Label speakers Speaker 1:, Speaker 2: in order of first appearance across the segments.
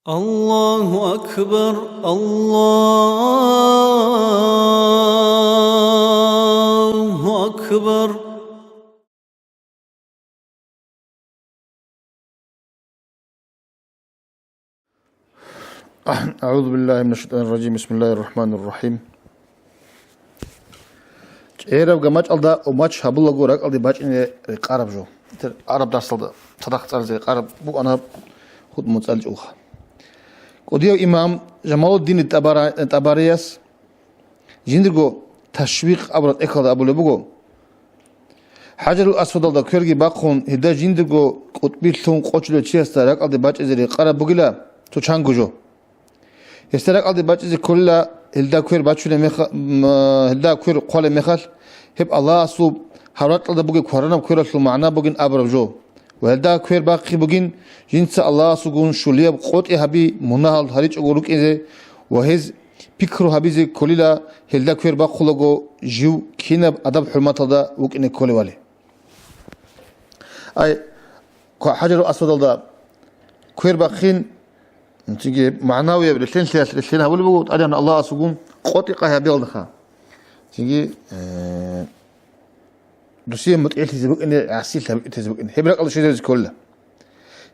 Speaker 1: الله أكبر الله أكبر.
Speaker 2: أعوذ بالله من الشيطان الرجيم. بسم الله الرحمن الرحيم. إيراب جماعة الله وماتش هبلا جورك الله باج إني قارب جو. عرب داستل صدق ترزي قارب بو أنا خود متسأل جوها. قديو إمام جمال الدين التباريس جندرجو تشويق أبرد إكلا أبو لبوجو حجر الأسود الله كيرجي باقون هدا جندرجو قطبيل ثون قطلو تشيستارك الله باج إزري قارب بقلا تشانجو يسترق الله باج إزري كلها هدا كير باجوله هدا كير قال مخال هب الله أصوب حرات الله بقي قرنا كير أصل معنا بقين أبرد جو وهذا كوير باقي بقين جنس الله سجون شليه بقوت هبي مناهل هريج أقولك إذا وهز بكرو هبي زي كللا هذا كوير باق خلقو جو كينب أدب حرمة هذا وكإن كل والي أي حجر أسود الله كوير باقين تيجي معنوي بالثين ثلاث الاثنين هقول بقول أنا الله سجون قوت هبي الله تيجي دوسيه متقيل تزبق إن عسيل تزبق إن هبرق الله شيء كله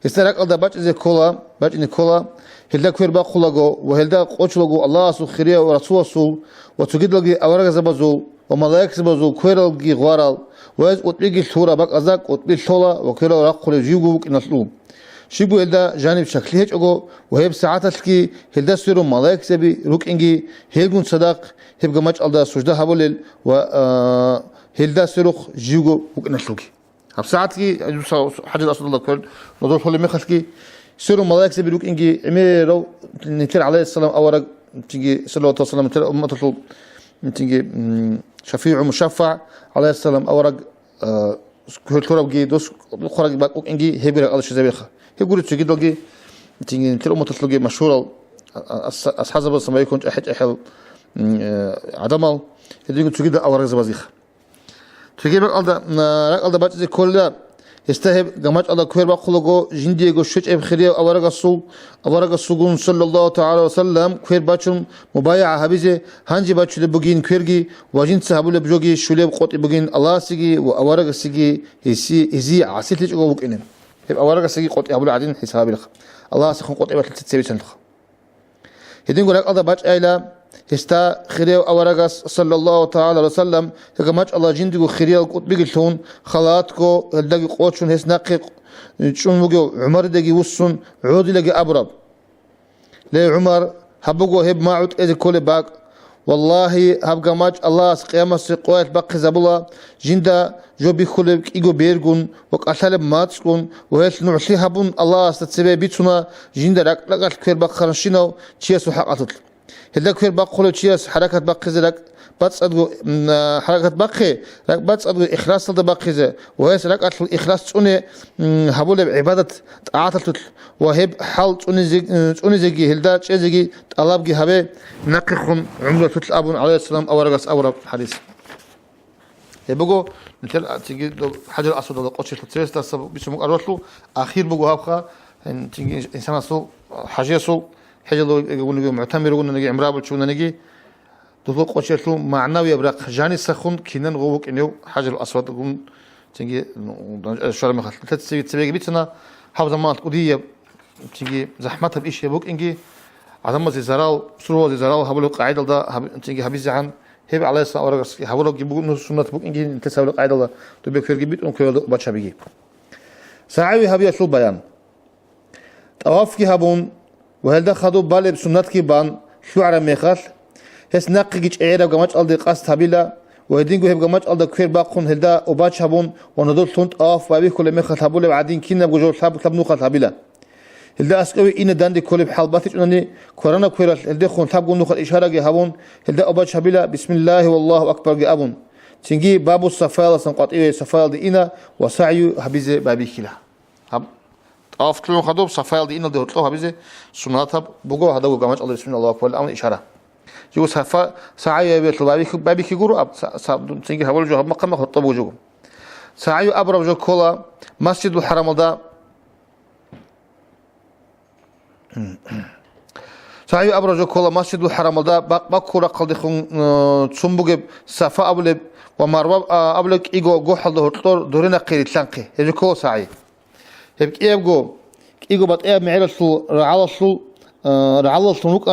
Speaker 2: يسترق الله باج إذا كولا باج إن كولا هلدا كوير باق خلاقو وهلدا قوش لقو الله سخريه ورسول سول وتجد لقي أورق زبزول وملاك زبزول كوير لقي غوارال وهز أطبيق الثورة باق أزاك أطبيق الثورة وكوير رقل جيوجو إنسلوم شيبو هلدا جانب شكليه أجو وهب ساعات لقي هلدا سيرو ملاك زبي روك إنجي هلجون صدق هب جماعة الله سجدة هبولل و هلدا سيروخ جيوجو وكنسلوكي هب ساعات كي حاجة أصل الله كل نضر حول مخلكي سيرو ملاك زبي روك إنجي أميرو نتير عليه السلام أورق تيجي صلى الله عليه وسلم نتير أمة تطلب تيجي شفيع مشفع عليه السلام أورق كل تراب جي دوس خرج باك إنجي هبير الله شيء زبيخه هيقول تيجي دوجي تيجي نتير أمة تطلب مشهورة أصحاب السماء يكون أحد عدمال هذي تيجي ده أورق زبازيخ تجيب الله بعد كله يستهب جماعة الله كبير بقولوا جنديجو شج بخير أورق السجون صلى الله تعالى وسلم كبير باتشم مبايع هبيزه هنجي باتشل بقين كبيرجي وجين سحبوا لبجوجي شليب قط بقين الله سجي وأورق سجي هزي عسيل تجوا بقينهم هب أورق سجي قط يقبلوا عدين حساب لخ الله سخن قط يبغى تتسوي سنخ هدين يقول الله بعد أيلا هستا خيريو أورغاس صلى الله تعالى وسلم هجماج الله جندو خيريو قط بيجلتون خلاتكو هالدقي قوتشون هس نقي شون وجو عمر دقي وسون عود لقي أبرب لي عمر هبقو هب ما عود إذا كل باق والله هبقى ماج الله قيامة سقوات باقي زبلا جندا جو بيخلق إيجو بيرجون وقتلب ماتسكون وهس نعسي هبون الله استتسبي بيتنا جندا لقت كير بقرشينو تشيسو حقتل هذا كير بقولوا تشيس حركة بقيزة بس أدو حركة بقي بس أدو إخلاص هذا بقيزة وهي سلك أصل إخلاص توني هبول بعبادة تعاطل وهب حال توني زجي هذا شيء زجي الله بجي هبه نقخهم عمره تطل أبون عليه السلام أورقس أورق حديث يبقوا مثل تيجي حجر أسود هذا قطش تريس تاسب بيسموه أروتلو أخير بقوا هبخا تيجي إنسان أصل حاجة أصل حاجة يقولون معتمر يقولون نجي عمراب وشونا نجي تطلق قشيتلو معناه يبرق جاني سخون كينن غوك إنه حجر الأسود يقولون تيجي شو ما خلت تسوي بيتنا حافظ ما تقولي تيجي زحمتها بإيش يبوك إنجي عدم زي زرال سرور زي زرال هبلو قاعدة ده تيجي هبي زعان هبي على السلام ورقص هبلو يبوك نص سنة بوك إنجي تسوي قاعدة ده تبي كفر جبيت ونكفر بتش بيجي ساعي هبي أسلوب بيان طواف كي هبون وهذا خدوا بالي بسنة كيبان شعر ميخال هس نقيج عيرة جماعة الله قاست هبيلا وهدين جوه جماعة الله كفير باقون هذا وباتش هبون وندول ثنت آف وابي كل ميخال هبوله بعدين كنا بجول ثاب نوخال هبيلا هذا أسكوي إن داندي كل بحال باتش أنني كورانا كفير هذا خون ثاب نوخال إشارة جه هبون هذا أباتش هبيلا بسم الله والله أكبر جه أبون تنجي بابو الصفال سنقط إيه صفال دي إنا وسعيو هبيزة بابي كلا هب أفتلون خدوب صفايل دي إن ده هتلوها بيزه سناتها بقوا هذا وجماعة الله بسم الله أكبر الأمر إشارة جو صفا سعي بيت بابي كيجورو أب تيجي هقول جو مقام خطب وجوه سعي أبرم جو كولا مسجد الحرام ده سعي أبرز كل مسجد الحرام ده بكورة قلدي خون تصمبوج صفا أبلب ومروة أبلك إيجو جو حل دهور دورنا قيل تلانقي هذا كل سعي هبك إيجو بات إيه معير سو رعال سو روك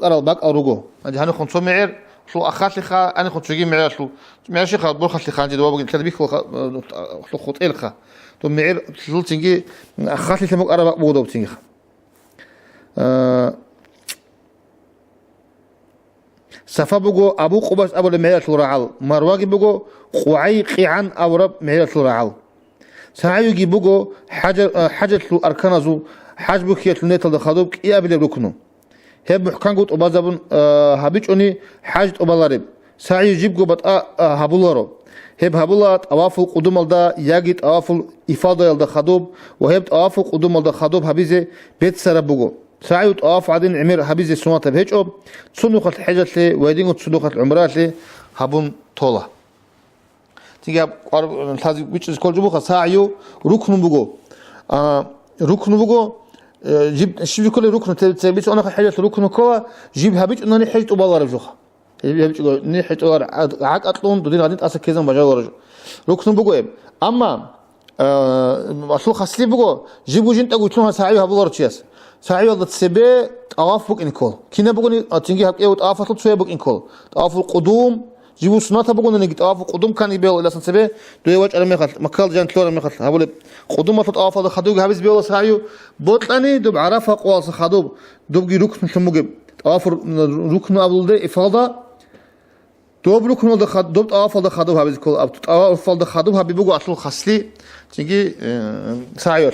Speaker 2: أرال باك أروجو أجي هني خون سو معير سو أخاط لخا أنا خون تجي معير سو معير شيء خا بروح لخا عندي دوابق كذا بيك سو خط إلخا تو معير سو تيجي أخاط لخا مك أرال بودو تيجي صفا بقو أبو قباس أبو المعير سورعال مرواقي بقو قوعي قيعان أو رب معير سورعال سعيوجي بقو حاجة سو أركانزو حاج بكية النيتل دخادوب إيه أبي ركنو هب محكان قوت أبازابون هابيج أني حاجة أبالارب سعيو جيبقو بطأ هابولارو هب هابولات أوافل قدوم الدا ياجيت أوافل إفادة يلدا خادوب وهب أوافل قدوم الدا خادوب هبيزة بيت سربقو سعيو أوف عدين عمير هبيزة سمات بهيج أب تصنوخة الحاجة لي ويدينو تصنوخة العمرات لي هابون طولة تيجي هذا بيتش كل جبوخة سعيو ركن بقو ركن بقو جيب شو كل ركن تبيش أنا حاجة ركن كوا جيب هبيج أنا حاجة أبالار بجوخة هبيج أنا حاجة أبالار عاد أطلون دودين عدين أسا كذا مجال رجع ركن بقو إيه أما أصل خاصلي بقو جيبوا جنت أقول شلون سعيو هبالار تشيس سعيو الله تسبة طواف بق إنكول كنا بقولي تيجي هك إيه طواف أطلب شوية بق إنكول طواف القدوم جيبوا سنة بقولنا نيجي طواف القدوم كان يبيع إلى سنسبة دوي وجه على مخل مكال جان تلور مخل هقول قدوم أطلب طواف هذا خدوق هبز بيولا سعيو بطلني دب عرفة قواس خدوب دب جي ركن ثم طواف ركن أبل ده إفادة دوب ركن ده خد دوب طواف هذا خدوب هبز كول طواف هذا خدوب هبي بقول أصل خاصلي تيجي سعيو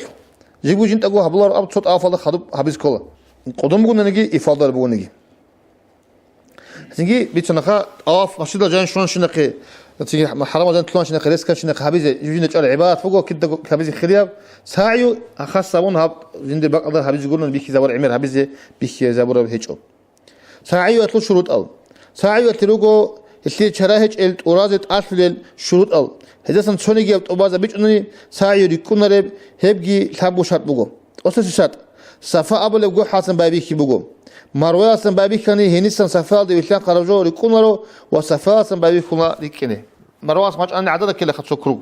Speaker 2: جيبوا جنت أقول هبلار أب صوت أفضل خدوب هبز كله قدوم بقول نجي إفضل بقول نجي تيجي بيتشنخا أوف مشيدا جان شلون شنقي تيجي حرام جان شلون شنقي ريسك شنقي هبز يجي نجار عباد فوقه كده هبز خرياب ساعيو أخص سوون هب جند بق أقدر هبز يقولون بيخي زبر عمر هبز بيخي زبر بهجو ساعيو أتلو شروط أل ساعيو أتلوجو اللي شراهج الأورازت أصل شروط أل هذا سن شوني جابت أبازا بيج أنني ساعيو يكون رب هبجي ثابو شرط بقو أساس شرط صفا أبو لبقو حسن بابيكي بقو مروي حسن بابيكي كني هنيسن صفا دي ويشان قرجو يكون رو وصفا حسن بابيكي كنا لكنه مروي حسن أنا عدد كله خد شكرو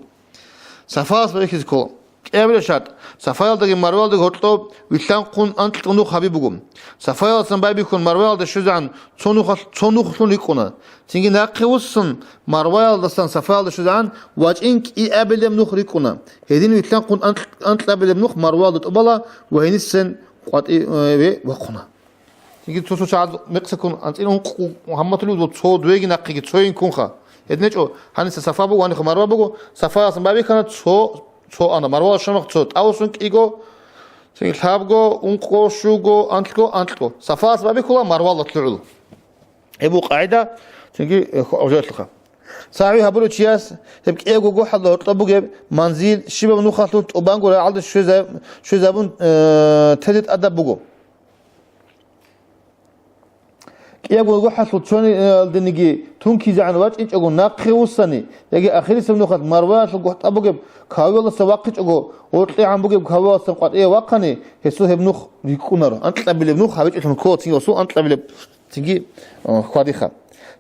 Speaker 2: صفا حسن بابيكي كله قبل شرط صفا يالدقي مروي يالدقي هرتو ويشان قن أنت تنو خبي بقو صفا حسن بابيكي كن مروي يالدقي شجعن تنو خلون يكونه تيجي ناقوسن مروي يالدقي صفا يالدقي شجعن واجئنك إيه قبل منوخ يكونه هذين ويشان قن أنت قبل منوخ مروي يالدقي أبلا وهنيسن قط إيه وقنا تيجي توسو شاد مكسكون أنت إنهم محمد لود وتصو دويجي ناقي تصوين كونخا هدنيجو هنيس صفا بقو هنيخ مروي بقو صفا حسن بابيكي كانت تصو أنا مروي شمخ تصو أوسنك إيجو تيجي ثابجو أنكو شوجو أنتكو صفا حسن بابيكي كله مروي الله تلعلو هبو قاعدة تيجي أوجات لخا ساعي هبلو تشياس هبك إيجو جو حد لطبو جب منزل شبه منو خاطلت أبانجو لعلد شو زبون تدت أدب بجو إيجو جو حد لطشوني الدنيجي تون كيز عن وجه إنش أقول ناقخي وصني يجي آخر سمنو خاط مروان لقو أبو جب كاوي الله سواقش أقول وطلع عن بجب كاوي الله سمقات إيه واقني هسه هبنوخ يكونرو أنت تبي لبنوخ هبيج اسمه كوت تيجي وصو أنت تبي تيجي خاديخا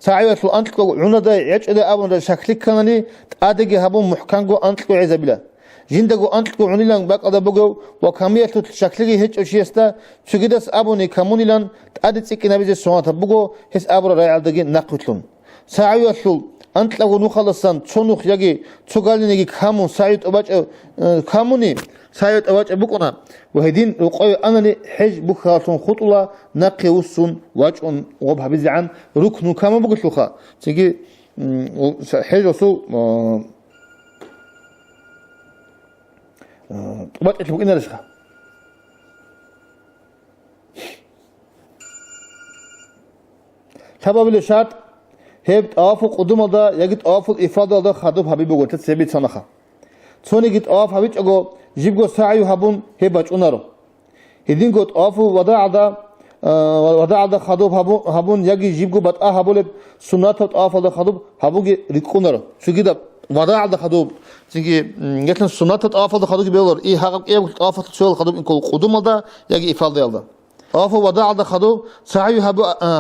Speaker 2: ساعي وصل أنت كو عنا ده يعج ده أبون ده شكلك كانني تأدي هبون محكانجو أنت كو عزبلا جندجو أنت كو عنيلان بق هذا بجو وكمية شكلك هيج أشياء استا شقدس أبوني كمونيلان تأدي تسكين هذه السوات بجو هس أبو راي على دقين نقتلون ساعي وصل أنت لو نخلصان تشونخ يجي تقالي نجي كامون ساعي أباج كاموني ساعي أباج بكونا وهدين رقاي أنا حج بخاتون خطوة نقي وسون واجون وب حبيزي عن ركن كمان بقول لخا تيجي حج وسو طبعا إيش بقولنا ليش خا سبب الشرط هبت أوافق قدوم ده يجد أوافق إفادة ده خدوب حبيب بقول تسبيت سنخا ثاني جت أوف حبيج أجو جيبجو ساعي هبون هبج أنارو هدين قط أوف وضع ده خدوب هبون يجي جيبجو بتأ هبولب سنة أوف ده خدوب هبوجي ريكونارو شو كده وضع ده خدوب تيجي جتنا سنة أوف ده خدوب بيولر إيه هاق إيه أوف تشول خدوب إنكل قدوم ده يجي إفادة يالده طاف وضع على خدو سعي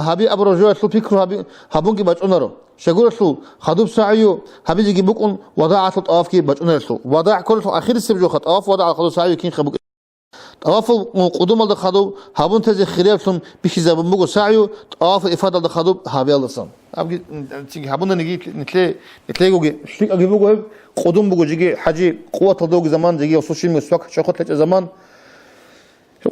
Speaker 2: هبي أبو رجوع سو فكره هبون كي بجونرو شغول سو خدو سعيو هبي جي بكون وضع طاف كي بجونر سو وضع كل آخر السبجو خط طاف وضع خدو سعيو كين خبوك طواف قدوم على خدو هبون تزي خريبتهم بيش زبون بقول سعيو طواف إفادة على خدو هابي الله صام أبغى تيجي هبون نيجي نتلاقي وجي شيء أجيب بقول قدوم بقول جيجي حاجة قوة تضوج زمان جيجي وسوشيال ميديا شاكوت لك زمان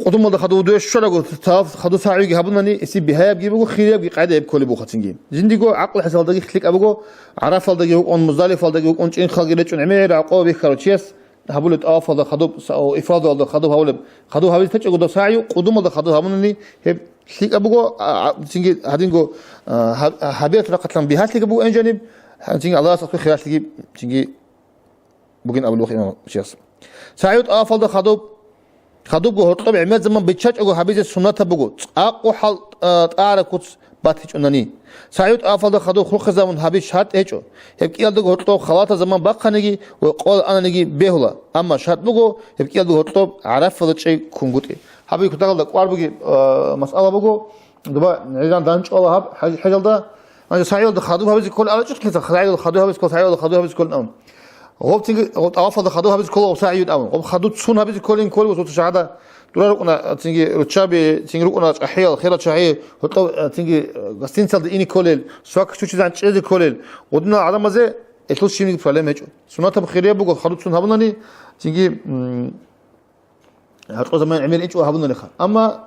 Speaker 2: قدوم على خدو دوش شو لقول طواف خدو سعيو هبون نني اسي بهاي بجيب بقول خريب بجي قاعدة بكل بقول تيجي زندي جو عقل حسال دقيق خليك أبغى عرف على دقيق أون مزالف على دقيق أون شيء خالق عمير عقاب بيخرجيس هبول طواف هذا خدوب أو إفاضة هذا خدوب هبول خدوب هبول تجي قدام سعيو قدوم هذا خدوب هبونني هب شيك أبغى تيجي هادين جو هبيت رقتلم بها تيجي أبغى إن جانب تيجي الله سبحانه خير تيجي بقين أبو الوقت شيء سعيو طواف هذا خدوب جو طبعا عماد زمان بتشج أجو هبيز السنة تبغى أقوى حال تعرف كوت باتيج أنني سعيد أفضل خدو خلق زمان هبيش شهاد إيشو يبكي يالدو هرطو خلاطة زمان باقا نجي وقال أنا نجي بهلا أما شهاد بقو يبكي يالدو هرطو عرف فضل شيء كونغوتي هبي كتاقل دا قوار بقي مسألة بقو دبا نعيدان دانش الله هب حجل دا أنا سعيد خدو هبيز كل أنا شو كذا سعيد خدو هبيز كل سعيد خدو هبيز كل نوم غوب تيجي أفضل خدو هبيز كل سعيد أم غوب خدو تسون هبيز كلين كل وصوت شهادة دولار تيجي رتشابي تيجي ركنا أحيال خيرات شعير هتو تيجي قصين سال إني كولل سواك شو شيء عن شيء كولل ودنا على مزة إتلوش شيء نقفله ميجو سنة بخيرية بقول خلود سن هبناني تيجي هتو زمان عمل إيش وهبناني خا أما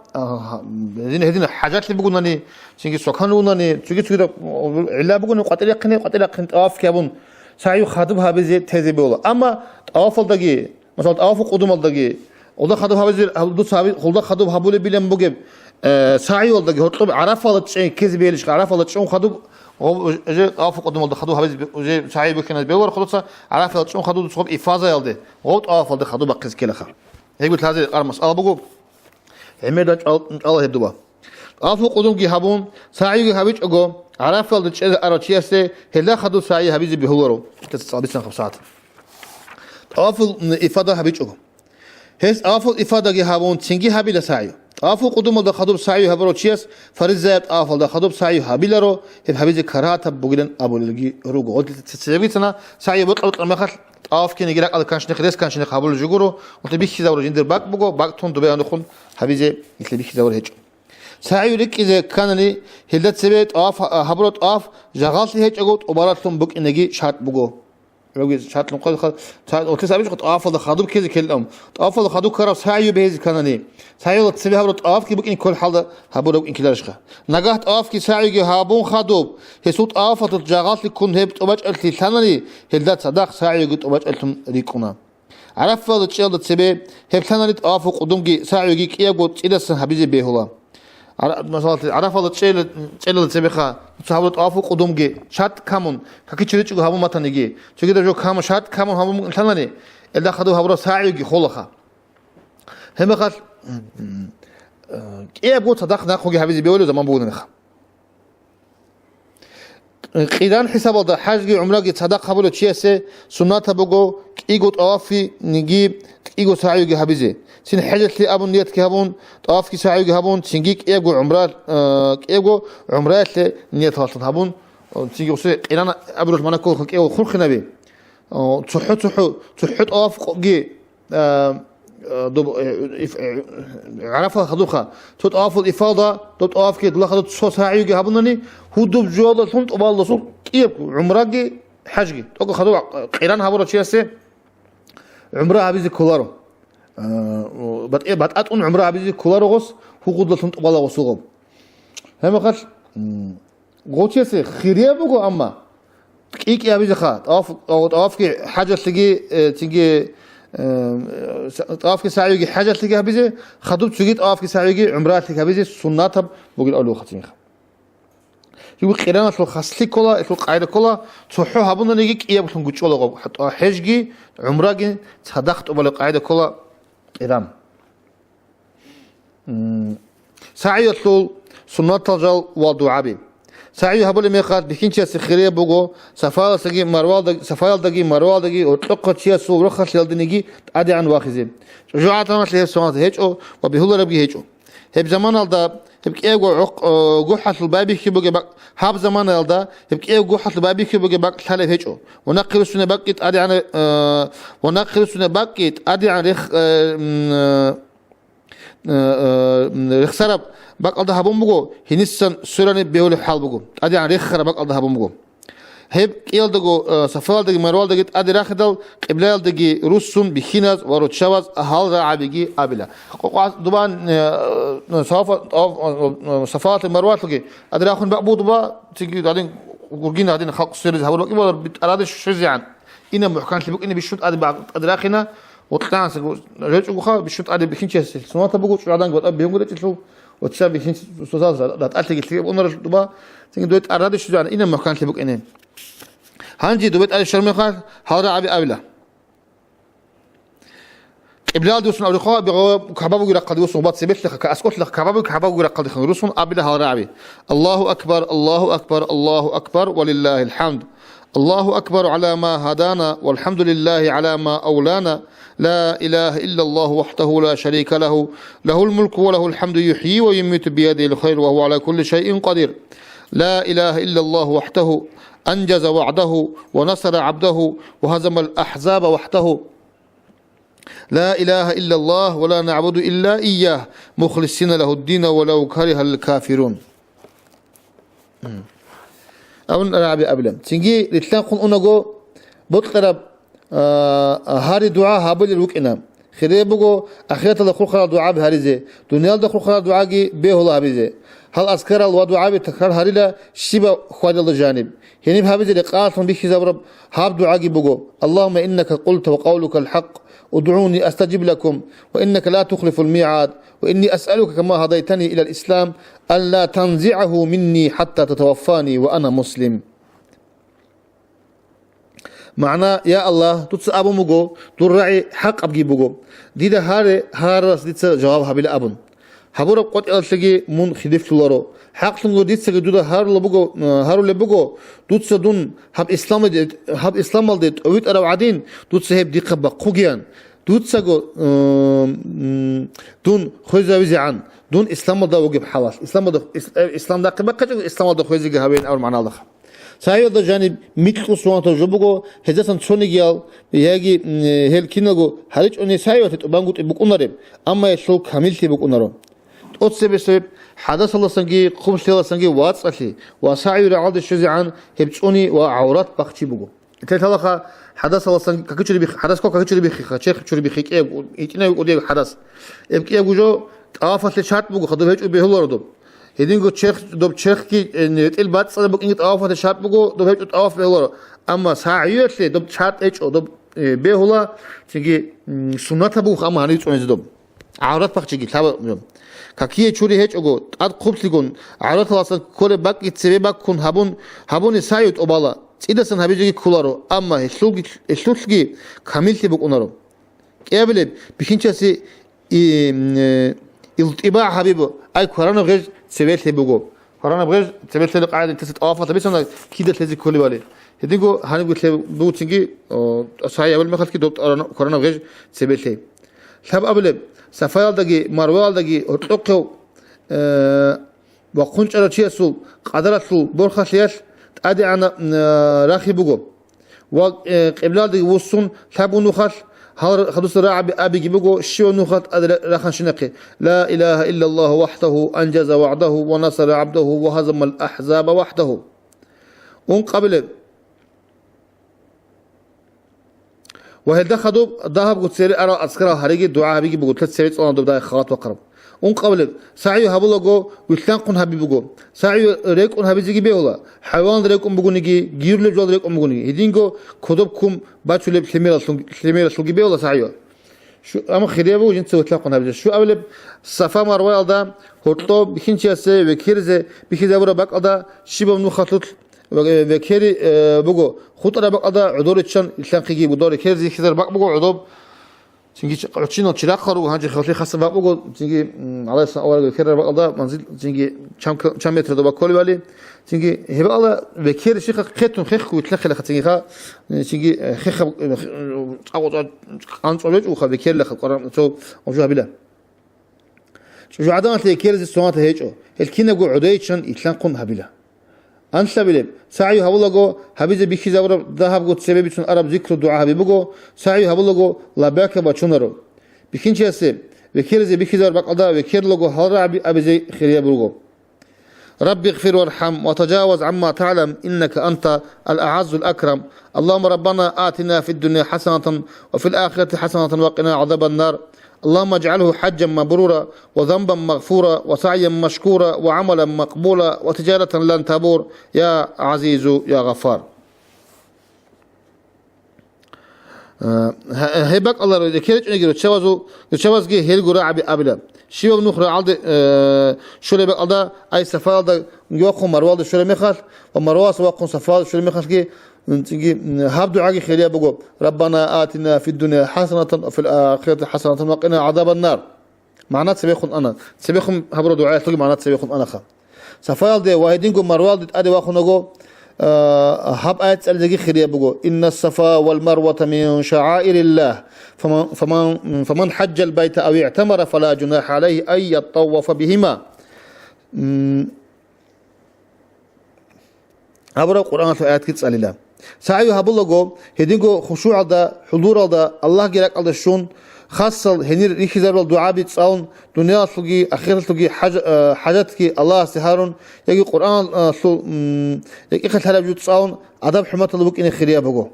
Speaker 2: هذين حاجات اللي بقولناني تيجي سكان بقولناني تيجي علا بقول قتل يقين طواف كابون سعيو خادم هبزي تهزي بولا أما طواف الدقي مثلا طواف قدوم الدقي وده خدوه هبزي هبدو سابي خلدا خدوه هبولي بيلم بوجب سعي والله هطلب عرف والله شيء كذب يلش عرف والله شو خدوه وجا أوافق قدوم والله خدوه هبزي وجا سعي بكنا بيور خلص عرف والله شو خدوه صوب إفاضة يلده وقت أوافق والله خدوه بقيس كله خا هيك قلت هذا الأرمس الله بقول عميد الله يبدوه أوافق قدوم جي هبون سعي هبيج أجو عرف والله شيء أراتشيسه هلا خدوه سعي هبزي بهورو تتصابي سنة 5 ساعات أوافق إفاضة هبيج أجو هس أفضل إفادة جهابون تنجي هابيل سعيو أفضل قدوم ده خدوب سعيو هبرو تشيس فرزات أفضل ده خدوب سعيو هابيلرو هب هبيز كرهات بقولن أبو الجي روجو قلت تسبيتنا سعيو بطل ما خل أف كي نجرك على كانش نخلص كانش نخابل الجورو وتبيخ زاور جندر باك بقو باك تون دبي عندكم هبيز مثل بيخ زاور هيج سعيو لك إذا كان لي هلت سبيت أف هبرت أف جغالت هيج أقول وبارتهم بق إنجي شات بقو لو شات نقول خد وتسابيش قط أفضل خدوب كذا كلام أفضل خدوب كراس سعيو بهذه كانني سعيو تسبيه هبرت أف كي بقى كل حالة هبرو إن كلاشخه نجحت أف كي سعيو هابون خدوب هسوت أفضل جغالت لكون هبت وبج قلت ثاني هلدات صدق سعيو قط وبج قلتم ريكونا عرف فضل شيء تسبيه هب ثاني أف قدوم جي سعيو جي كي قط إذا سن هبيز بهلا مثلا عرف الله شيء تسبيخه تحاول أوافق قدوم جي شات كامون كي تشيل تشوف هابو ماتن جي تشوف كده جو كام شات كامون هابو ثاني إذا خدوا هابو ساعي جي خلقها هم قال إيه أبغى صدق ناخذ هبيز بيقولوا زمان بقولنا نخ قيدان حساب الله حاج عمره جي صدق هابو تشيسه سنة بقو إيجوت أوافي نجيب إيجو ساعي جي هبيزه سين حاجة لي أبون نيت كهبون طاف كي ساعي كهبون سينجيك إيجو عمرات إيجو عمرات لي نيت هالصن هبون سينجي وصي إنا أبرز منا كل خلق إيجو خلق نبي تحط أوف جي دب عرفها خدوخها تط أوف الإفاضة تط أوف كي دلا خدوت صو ساعي كهبونني هو دب جوال صنت أبال صو كيف عمرات جي حاجة تقول خدو قيران هبورة شيء عمرها بيزي كولارو بعد أتون عمرها بيزي كولارو هو قدرة تبلا وسوقهم هم قال قوتيسي خيرية بقو أما إيك يا بيزي خات أوف كي حاجة تيجي أوف كي سعيو حاجة تيجي بيزي خدوب تيجي أوف كي سعيو عمرها تيجي بيزي سناتها بقول أولو خاتين يقول قيران أصل خاصلي كلا أصل قاعدة كلا تصحوا هابونا نيجي إيه بتكون قتش ولا غو حتى حججي عمرك صدقت ولا قاعدة كلا قيران سعي أصل سنة تجال ودعابي سعي هابول ميقات بكينشة سخرية بقو سفال سجي مروال دقي وتلقى شيء سو رخص يلدنيجي أدي عن واخزين رجعت أنا سليه سوانت هيجو وبيهول ربي هيجو hep zaman alda hep ev guhatlı babi ki buge bak hab zaman alda hep ev guhatlı babi ki buge bak talep hiç o ونقل السنة بقيت أدي عن ونقل السنة بقيت أدي عن رخسرب بق الله هبوم بقو هنسن سرني بيول حال بقو أدي عن رخرة بق الله هبوم بقو هب كيل دقو سفال دقي مروال دقيت أدي راخدل قبلال دقي روسون بخيناز وروتشواز أهل رعبيجي أبلا دبان سفالات المروال دقي أدي راخون بقبو دبا تيجي دادين ورجينا هذين خلق سيرز هقول لك إيه أراد شو زعان إنا محكان تبوك إني بشوت أدي بعد أدراخنا وطلعنا سقول رجع وخا بشوت أدي بخين شيء سنوات تبوك شو عدان قلت أبيهم قلت شو وتشاب بخين سوساز لا تأتي قلت لي أمر دبا تيجي دوت أراد شو زعان إنا محكان تبوك إني هنجي دوت أدي شرمي خال هذا عبي أبلا إبلال دوسون أولخوا بكحبابو يرقد دوسون بات سبت لك كأسكت لك كحبابو يرقد خنروسون أبلا هذا عبي الله أكبر الله أكبر الله أكبر ولله الحمد الله أكبر على ما هدانا والحمد لله على ما أولانا لا إله إلا الله وحده لا شريك له له الملك وله الحمد يحيي ويميت بيده الخير وهو على كل شيء قدير لا إله إلا الله وحده أنجز وعده ونصر عبده وهزم الأحزاب وحده لا إله إلا الله ولا نعبد إلا إياه مخلصين له الدين ولو كره الكافرون أون رابي أبلم تنجي لتلاقون أنغو بطلب هاري دعاء هابل الوكنا خريبغو أخيرا دخول خلا دعاء بهاريزه دنيا دخول خلا دعاء به الله بيزه هل أذكر الودعاء بتكرار هاريلا شبه خواد الله جانب يعني بهابيزه لقاطهم بيخي زبرب هاب دعاء بغو اللهم إنك قلت وقولك الحق ادعوني أستجب لكم وإنك لا تخلف الميعاد وإني أسألك كما هديتني إلى الإسلام ألا تنزعه مني حتى تتوفاني وأنا مسلم معنى يا الله تتس أبو مغو ترعي حق أبجي بغو دي ده هارس دي جواب هبيل أبن هبور قط ألتقي من خديف تلارو حق تنغو دي تسجدو هارو لبغو تتس دون هب إسلام ديت أويت أرو عدين تتس هب دي قبا قوغيان دوتساغو دون خوزا وزعان دون اسلام دا وجب حواس اسلام دا قبا كجو اسلام دا خوزيغا هبين اور معنا الله سايو دا جانب ميتلو سوانتو جوبغو هزاسان تسونيغيال ياغي هل كينغو هاريچ اوني سايو تت بانغوت بوكوناريم اما يسو كاميلتي بوكونارو اوت سبب حدث الله سنجي قوم الله سنجي واصلي وسايو رعد الشزعان هبچوني وعورات بختي بوغو تتلخا حدث الله سن كاكچوري بي حدث كو كاكچوري بي خيخ چوري بي خيق ايتنا ودي حدث ابكي بوجو طافت لشات بوغو خدو هيچ بي هولوردو هيدينغو چيخ دوب چيخ كي نتل بات صد بوغ انت طافت لشات بوغو دوب هيچ طاف بي هولورو اما ساعيوتلي دوب چات هيچ دوب بي هولا چيغي سنت بوغ اما هني چونز دوب عورت بخچيغي تاب كاكيه چوري هيچ اوغو اد خوبسليگون عورت لاسن كولي باك يتسبي باك كون هابون سايوت اوبالا إذا هبيجي كولارو أما هسلوكي كاملتي بقونارو كابلب بخينشاسي الطباع حبيبو أي قرانا غير سبيل بقو قرانا غير سبيل قاعد تست أوافة بيسنا كيدا تلزي كل بالي هديكو هنقول لك بوتشينجي صحيح أول ما خلت كده قرانا غير سبيل ثاب قبلب سفايل دقي مروال دقي أتوقع وقنش على شيء سو قدرت سو برخصيات أدي أنا راخي بقو وقبلال دي وصون ثابو نخل هار خدوس راعي أبي بقو شو نخل أدي راخن شنقي لا إله إلا الله وحده أنجز وعده ونصر عبده وهزم الأحزاب وحده قبل وهل دخلوا ذهب قلت سيري أرى أذكر هريجي دعاء بيجي بقول ثلاث سيرات أنا بدأ خاط وقرب قبل سعيو هبلغو ويتلانقون حبيبغو سعيو ريكون حبيزيغي بيولا حيوان ريكون بغونيغي غيرلو جول ريكون بغونيغي هيدينغو كودوبكم باتشولب خليميرا سلغي بيولا سعيو شو اما خريبو جنت ويتلانقون حبيز شو اولب صفا مروال دا هوتو بخينچاسه وكيرزه بخيزابورا باقدا شيبم نو خاطط وكيري بغو خطره باقدا عدور تشان يتلانقيغي بدور كيرزي خيزر باق بغو عدوب تيجي عشينو تشراخرو هانجي خاطري خاصه باقو تيجي على اول كير باقدا منزل تيجي كم متر دو باكولي بالي تيجي هبا الله بكير شيخ خيتون خيخ وتلخ لخ تيجي تيجي خيخ انصولج وخ بكير لخ قران تو وجوه بلا شو عدان تلي كيرز السوات هيجو الكينا جو عديشان يتلان قن هبلا أنت بلب سعي هبلغو هبيز بيخي زور ذهب جو سبب تون عرب ذكر دعاء هبيبغو سعي هبلغو لا باك بچونرو بكينشي اسه وكيرز بيخي زور بقدا وكير لغو هرع ابي خيريا بلغو رب اغفر وارحم وتجاوز عما تعلم إنك أنت الأعز الأكرم اللهم ربنا آتنا في الدنيا حسنة وفي الآخرة حسنة وقنا عذاب النار اللهم اجعله حجا مبرورا وذنبا مغفورا وسعيا مشكورا وعملا مقبولا وتجارة لن تبور يا عزيز يا غفار هيبك الله كيرج نجرو تشوازجي هيلغورا أبلا شيء نخرج عند شو اللي بقى أي سفال ده يوقف مرواد شو اللي مخال ومرواس وقف سفال شو اللي مخال كي تيجي هبدو عاجي خيريا بقول ربنا آتنا في الدنيا حسنة وفي الآخرة حسنة وقنا عذاب النار معنات سبيخون أنا سبيخون هبرو دعاء تقول معنات سبيخون أنا خا سفال ده واحدين جو مرواد أدي واخو نجو هب آيات الذي خيريا بقول إن الصفا والمروة من شعائر الله فمن حج البيت أو اعتمر فلا جناح عليه أن يطوف بهما أبرا القرآن في آيات كتس الله سعيو هبلغو هدينغو خشوع دا حضور دا الله جلك على الشون خاصة هنير ريخي زرو الدعاء بيتساون دنيا سلقي أخيرا سلقي حاجاتك الله استهارون يجي قرآن يجي إخت هلا بجو تساون عذاب حمات الله بك إن خيريا بقو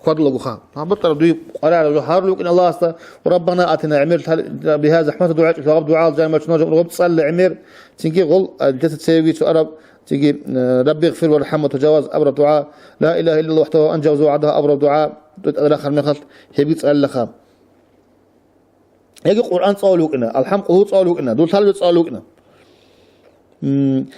Speaker 2: خد الله خا هبطل دوي قرار له هار لك إن الله است وربنا آتنا عمر بهذا حمات دعاء جواب دعاء زي ما تناجم رب تصلي عمر تنجي غل جت تسوي سؤال تيجي ربي اغفر وارحم وتجاوز أبرد دعاء لا إله إلا الله وحده أنجز وعدها أبرد دعاء الآخر مخلت هيبي تسأل لخا يجي القرآن تصالوك إنا الحمد هو تصالوك إنا دول ثالث تصالوك إنا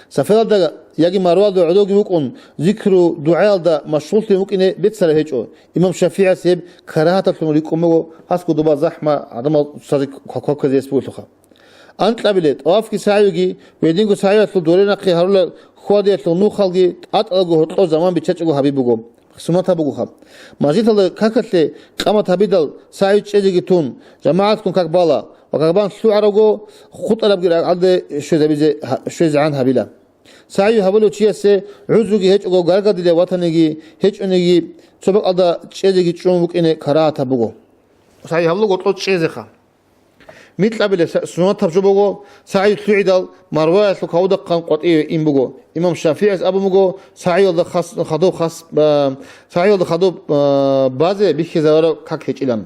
Speaker 2: سفر ده يجي مرواد عدوك يمكن ذكر دعاء ده مشروط يمكن بيتسر هيجو إمام شافعي سيب كراهة تلمريكم مو هاسكو دوبا زحمة عدم صدق كوكو زي سبوت لخا أنت قبلت أوف كي سعيوجي ويدينكو سعيو تدورنا قي هرولا خودي تنو خلقي أتلقو هتلو زمان بيتشجعو حبيبوكو سنوات بقو خب ماجيت الله كاكتلي قامت هبيدل سعيد شجعي تون جماعتكم كاكبالا وكاكبان شعرقو خط ألب جرا عند شو زعان هبيلا سعيو هبلو تشيسه عزوجي هيج أقو غرقة دي وطنيجي هيج أنيجي سبق الله شجعي تشومك إنه كراهة بقو سعيو هبلو قطعت شجعي مثل قبل سنوات تبجبوغو سعي سعيدال مروات لكاودا قان قطعي إن بوغو إمام الشافعي أبو مغو سعي الله خدو خاص سعي الله خدو بعض بيخي زوارو كاك هيج إلان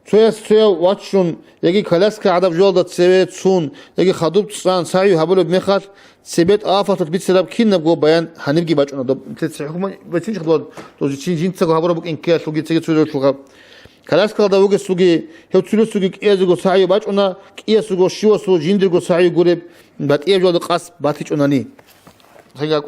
Speaker 2: سويا واتشون يجي كلاسكا عدب جولدا تسويت سون يجي خدو تسان سعي هبلو بمخال سبت آفات تبيت سلاب كين نبغو بيان هنبجي باجونا دب تسعيكم بتشين خدوا توجي جين تسقو هبلو بك إنكاس لوجي تسقي تسوي كلاسكال داوغ سوغي هوتسلو سوغي كيازغو سايو باچونا كياسغو شيوسو جيندرغو سايو غورب بات ايجود قاس باتيچوناني هيغا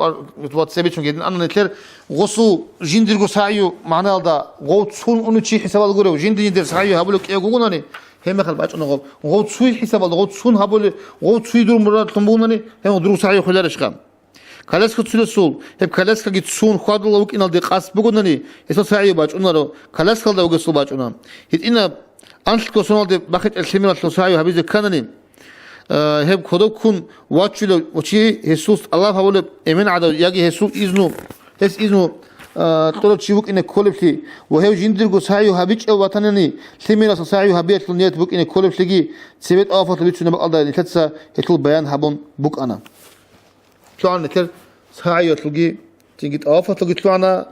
Speaker 2: وات سيبيچون گيدن اننتلر غوسو جيندرغو سايو معنالدا غوتسون اونچي حسابال غورو جيندر سايو هابلو كيغوغوناني هيمخال باچونا غوتسو حسابال غوتسون هابل غوتسو دورمرات تمبوناني هم درو سايو خلارشخام كلاسكو تسول هب كلاسكا جيت سون خادل لوك إن الدقة بقولني إسا سعي باجونا رو كلاسكا ده وجسوا باجونا هيت إنا أنشلكو سون الد بخت السمير السعي هبيز كانني هب خدوك كون واتشلو وشي يسوع الله هقول إمين عدا يجي يسوع إذنه هس إذنه ترى تشوفك إن كولبتي وهو جندرجو سعي هبيج أو وطنني سمير السعي هبيت لنيت بوك إن كولبتي سبت آفات بيتشون بقى الله لتسا هتل بيان هبون بوك أنا طلعنا نتر سعي تلقي تيجي آفة تلقي طلعنا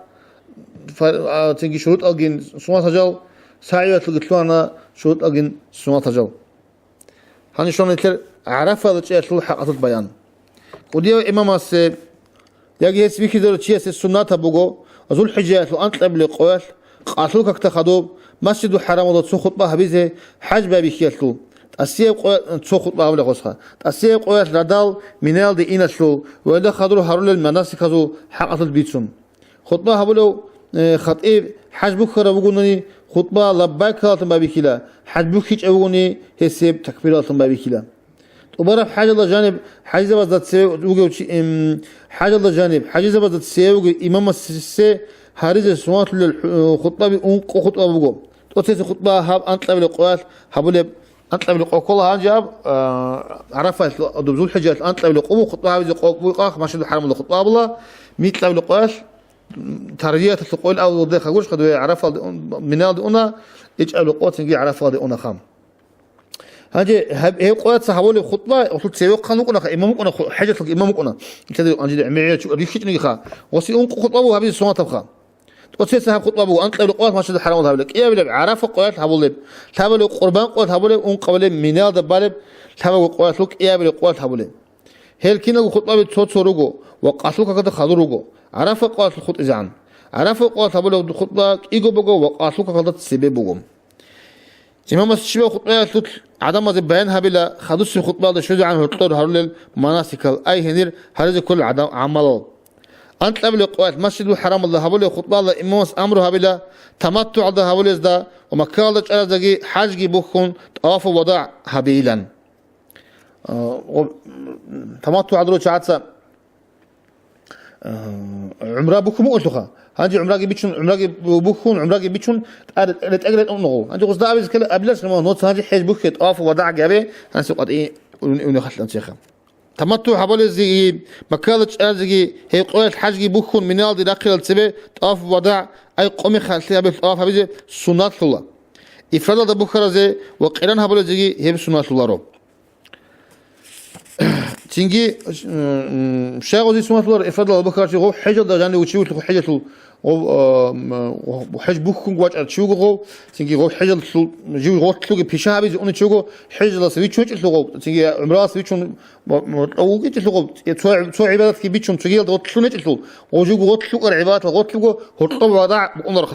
Speaker 2: تيجي شروط أجين سمات هجال سعي تلقي طلعنا شروط أجين سمات هجال هني شلون نتر عرفة ذا شيء حقيقة البيان وديو إمام الس يجي يسبي كذا شيء السنة تبغو أزول حجات وأنت قبل قوال قاتلوك اكتخدوب مسجد الحرام وضد سو خطبة هبيزه حج بابي خيالتو أسيب قوات سو خطبة عمل خصها أسيب قوات ردال منال دي إنشلو وإذا خدروا هرول المناسك هذو حقة البيتسون خطبة هبلو خطيب حج بكرة بقولني خطبة لباك هاتم بابي كلا حج بك هيج أبوني هسيب تكبير هاتم بابي كلا وبرا حاجة الله جانب حاجة بزات سي وجو حاجة الله جانب حاجة بزات سي وجو إمام السي هاريز سمات الخطبة بأنق خطبة بقول توتيس خطبة هاب أنت قبل قوات هبول أنت لو كلها هنجاب عرفت ذو الحجة أنت لو قوم خطبة هذه قوق ماشي الحرم اللي خطبة بالله 100 لو قاش ترجية تقول أو ضيق أقولش خدوا عرفة من هذا أنا يجعل قوت نجي عرفة هذه أنا خام هذه هي قوات صحابي خطبة وصلت سوي قانون كنا إمام كنا حاجة إمام كنا كذا أنجد عمية شو ريشت نجي خا وسيون خطبة وهذه السنة تبخا وتسير سحب خطبة أبو أنت لو قوات ماشي الحرام هذا لك إيه بلب عرفة قوات هبولب ثابل قربان قوات هبولب أن قبل من هذا بالب ثابل قوات لك إيه بلب قوات هبولب هل كنا خطبة بتصوت سروجو وقاسلك كذا خضروجو عرفة قوات الخط إزعان عرفة قوات هبولب خطبة إيجو بجو وقاسلك كذا تسبب بجوم إمام الشباب خطبة تut عدم البيان بلا خدوس خطبة ده شو عن هطلر هرول مناسك أي هنير هذا كل عدم عمله أنت قبل قوات مسجد الحرام الله هبول خطبة الله إمام أمره بلا تمتع ده هبول إزدا ومكان الله على ذي حج بخون طواف وضع هبيلا تمتع درو شعاتsa عمره بكم قلتها هنجي عمره بيتشون عمره بخون عمره بيتشون تأجل أنه هنجي قصدا أبيز كلا أبلش كمان نوت هنجي حج بخت طواف وضع جابه هنسوق إيه ونخلص نسيخه تمتع حوالي زي مكالج أرزقي هي قوة حج بخون من الأرض داخل السبع طواف وضع أي قوم خالتها بالطواف هذه سنة الله إفراد بخارة زي وقيران حوالي زي هي سنة الله رو تيجي شيء زي سنة الله إفراد بخارة هو حج ده جاني وشيء وتلو حجة وحج بخون قوات أرشيوه هو تيجي هو حج جيو هو تلو بيشها بيز أن تشوه حج الله سويتشون تلو تيجي عمره سويتشون أو كي تلو سوى عبادات كي بيتشون تيجي ده تلو نتلو وجو هو تلو العبادات هو تلو هو تلو وضع بأمر خ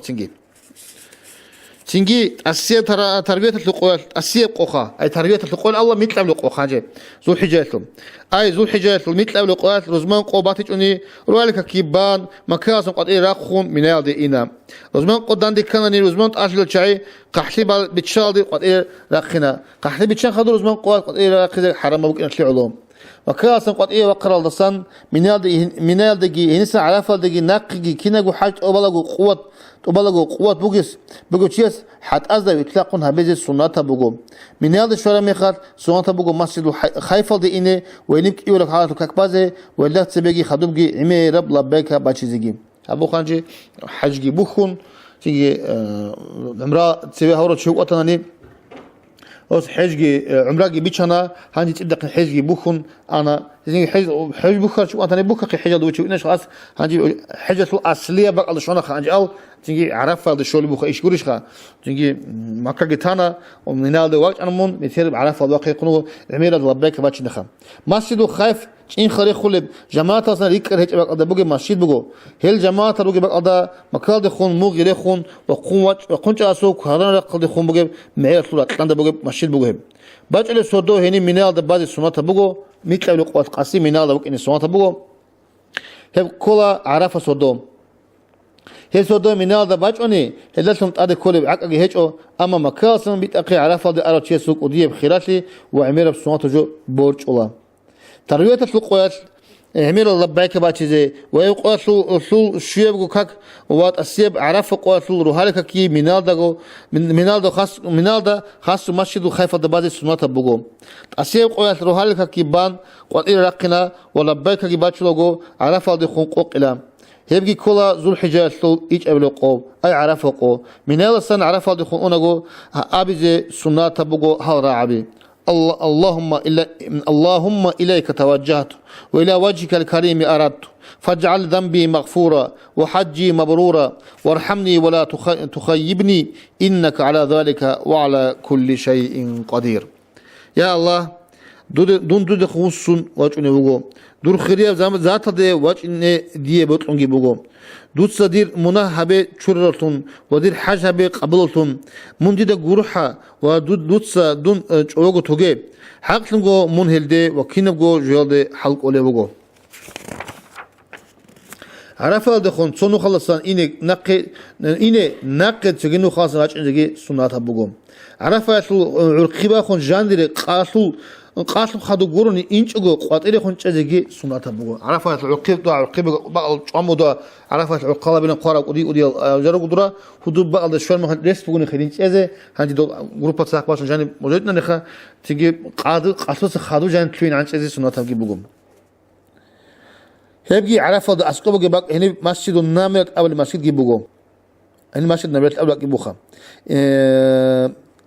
Speaker 2: تيجي أسيا تربية القوات أسيا قوخا أي تربية القوات الله مثل أبل قوخا جي ذو حجاتهم أي ذو حجاتهم مثل أبل قوات رزمان قوباتك أني روالك كيبان مكاسم قد إراقهم من هذه إنا رزمان قدان دي كانني رزمان أشل الشعي قحلي بتشال دي قد إراقنا قحلي بتشال خدو رزمان قوات قد إراقنا حرام بك نتلي علوم مكاسم قد وقر الدسان من هذه دقي هنسا عرفة دقي ناقي كيناقو حاج أبلغو قوة تبلغوا قوات بوجس بوجيس حتى أزدا يطلقون هبز سنة بوجو من هذا الشورى مخات سنة بوجو مسجد خايف دي إنه وينك يقولك حالته ككبازة ولا تبيجي خدوبجي عمي رب لبيك باتشيزجي أبو خانجي حجي بوخون تيجي عمرا تسوي هورو شو وطناني أوس حجي عمراجي بيتشنا هانجي تبدأ حجي بوخون أنا زين حج بوخر شو أنت نبوخر حجة دوتشي إنش خلاص هانجي حجة الأصلية بقى على شلون خانجي أو تيجي عرف هذا الشغل بوخر إيش قولش خا تيجي مكة جتانا ومن هذا الوقت أنا من مثير عرف هذا واقع قنوه عميرة لبيك باتش نخا مسجد خايف إن خريج خلب جماعة أصلا ريكر هيك بقى ده بوجي مسجد بوجو هل جماعة روجي بقى ده مكان دخون مو غير خون وقوة وقنش أسوق هذا رقل دخون بوجي معير صورة كان ده بوجي مسجد بوجي بعد اللي صدوا هني من هذا بعض السنة بوجو مثل القوات قاسي من هذا وقت إن السنة بوجو هب كلا عرف صدوا هل صدوا من هذا بعد أني هل لسه متعد كل بعقق هيك أما مكان أصلا بيتأقي عرف هذا أرى شيء سوق وديه بخيراتي وعمير بسنة جو برج الله تربية القوات عمير الله بايك باتشيزي ويقوات سو شيب كك وات أسيب عرف قوات روحالك كي منال خاص مسجد خايف دبادي سنة بوجو أسيب قوات روحالك كي بان قوات إيراقنا ولا بايك كي باتشلوجو عرف هذا خنقوق إلى هيبقي كلا ذو الحجاج سو إيش أبلقوا أي عرف قو منال السنة عرف هذا خنقونجو أبيزي سنة بوجو هذا عبي اللهم إليك توجهت وإلى وجهك الكريم أردت فاجعل ذنبي مغفورا وحجي مبرورا وارحمني ولا تخيبني إنك على ذلك وعلى كل شيء قدير يا الله دون خصوص وجهني بوجو دور خيريا ذات ده وجهني دي بطلونجي بوجو دوت صدير مناهبة شررتون ودير حاجة قبلتون من دي جروحة ودوت صدون جوجو توجي حق لنجو منهل ده وكينجو جوال حلق ولا بوجو عرفة دخون صنو خلصان إني نقد تجينو خاص راج إنجي سنات بوجو عرفة العقبة خون جاندري قاسو قاسم خدو قروني إنشجو قاتل خنش أزجي سنة بقول عرفت العقيب دو عقيب بقى عمو دو عرفت العقالة بين قارة ودي جرو قدرة هدوء بقى الشوال ما ريس بقول خلين أزه هندي دو جروبات ساق باش جاني موجودنا نخا تيجي قاسم خدو جان تلين عنش أزي سنة بقى بقول هبجي عرفت أسقط بقى هني مسجد النامرة أول مسجد جيبوجو هني مسجد النامرة أول جيبوخا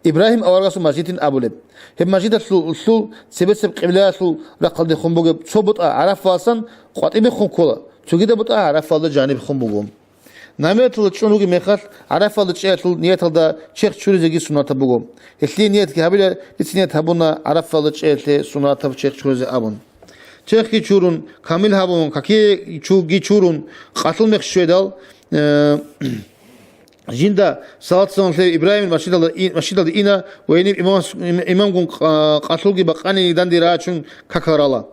Speaker 2: إبراهيم أورغاسو مسجد أبولب هم مسجد سو سبب قبلة سو رقل دخون بوجو صوبت عرف فاسن قاتم خون كلا تجد بت عرف فاضل جانب خون بوجو نامرة تلتشون هو مخاط عرف فاضل شيء تل نية تلدا شيخ شوري زجي سنة بوجو هسلي نية كهبلة لسنية هبونا عرف فاضل شيء تل سنة تب شيخ شوري أبون شيخ كي شورون كامل هبون كاكي شو شورون قاتل مخشيدال جندا صلاة سنة إبراهيم المسجد الإنا وين إمام قاتلوجي بقاني داندي راشون ككرالا